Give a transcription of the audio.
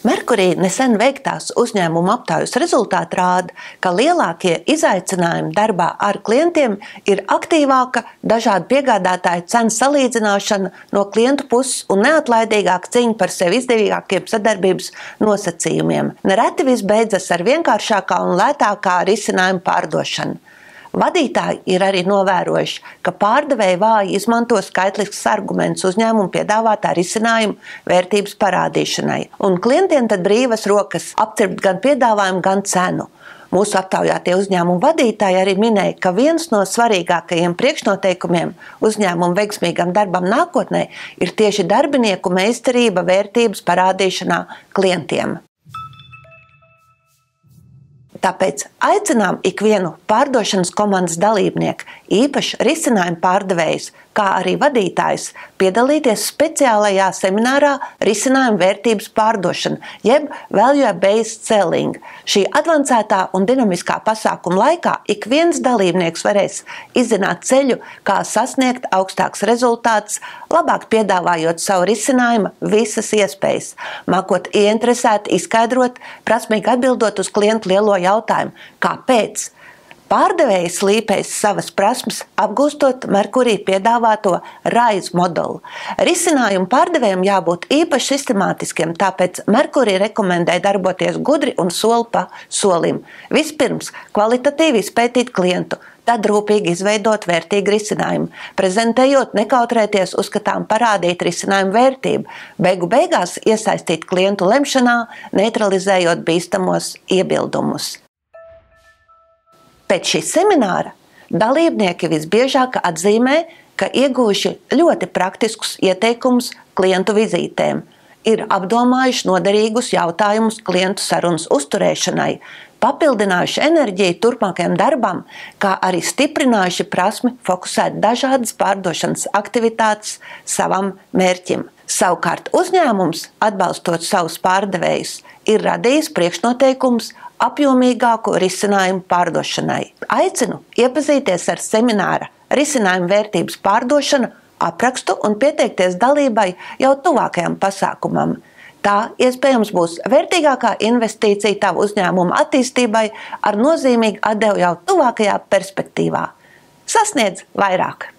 Merkurī nesen veiktās uzņēmuma aptaujas rezultāti rāda, ka lielākie izaicinājumi darbā ar klientiem ir aktīvāka dažādu piegādātāju cenu salīdzināšana no klientu puses un neatlaidīgāka cīņa par sev izdevīgākiem sadarbības nosacījumiem. Nereti viss beidzas ar vienkāršākā un lētākā risinājuma pārdošanu. Vadītāji ir arī novērojuši, ka pārdevēji vāji izmanto skaitliskus argumentus uzņēmumu piedāvātā risinājuma vērtības parādīšanai, un klientiem tad brīvas rokas apcirpt gan piedāvājumu, gan cenu. Mūsu aptaujātie uzņēmumu vadītāji arī minēja, ka viens no svarīgākajiem priekšnoteikumiem uzņēmumu veiksmīgam darbam nākotnē ir tieši darbinieku meistarība vērtības parādīšanā klientiem. Tāpēc aicinām ikvienu pārdošanas komandas dalībnieku, īpaši risinājumu pārdevējus, kā arī vadītājus, piedalīties speciālajā seminārā risinājumu vērtības pārdošana, jeb value-based selling. Šī advancētā un dinamiskā pasākuma laikā ik viens dalībnieks varēs izzināt ceļu, kā sasniegt augstāks rezultāts, labāk piedāvājot savu risinājumu visas iespējas, mākot ieinteresēti izskaidrot, prasmīgi atbildot uz klientu lielo jautājumu, kāpēc. Pārdevējs slīpēs savas prasmes, apgūstot Merkurī piedāvāto RAISE modeli. Risinājumu pārdevējiem jābūt īpaši sistemātiskiem, tāpēc Merkurī rekomendē darboties gudri un soli pa solim. Vispirms kvalitatīvi izpētīt klientu, tad rūpīgi izveidot vērtīgu risinājumu, prezentējot, nekautrēties uzskatām parādīt risinājumu vērtību, beigu beigās iesaistīt klientu lemšanā, neutralizējot bīstamos iebildumus. Pēc šī semināra dalībnieki visbiežāk atzīmē, ka ieguvuši ļoti praktiskus ieteikumus klientu vizītēm, ir apdomājuši noderīgus jautājumus klientu sarunas uzturēšanai, papildinājuši enerģiju turpmākajam darbam, kā arī stiprinājuši prasmi fokusēt dažādas pārdošanas aktivitātes savam mērķim. Savukārt uzņēmums, atbalstot savus pārdevējus, ir radījis priekšnoteikumus apjomīgāku risinājumu pārdošanai. Aicinu iepazīties ar semināra risinājumu vērtības pārdošana aprakstu un pieteikties dalībai jau tuvākajam pasākumam. Tā iespējams būs vērtīgākā investīcija tavu uzņēmumu attīstībai ar nozīmīgu atdevu jau tuvākajā perspektīvā. Sasniedz vairāk!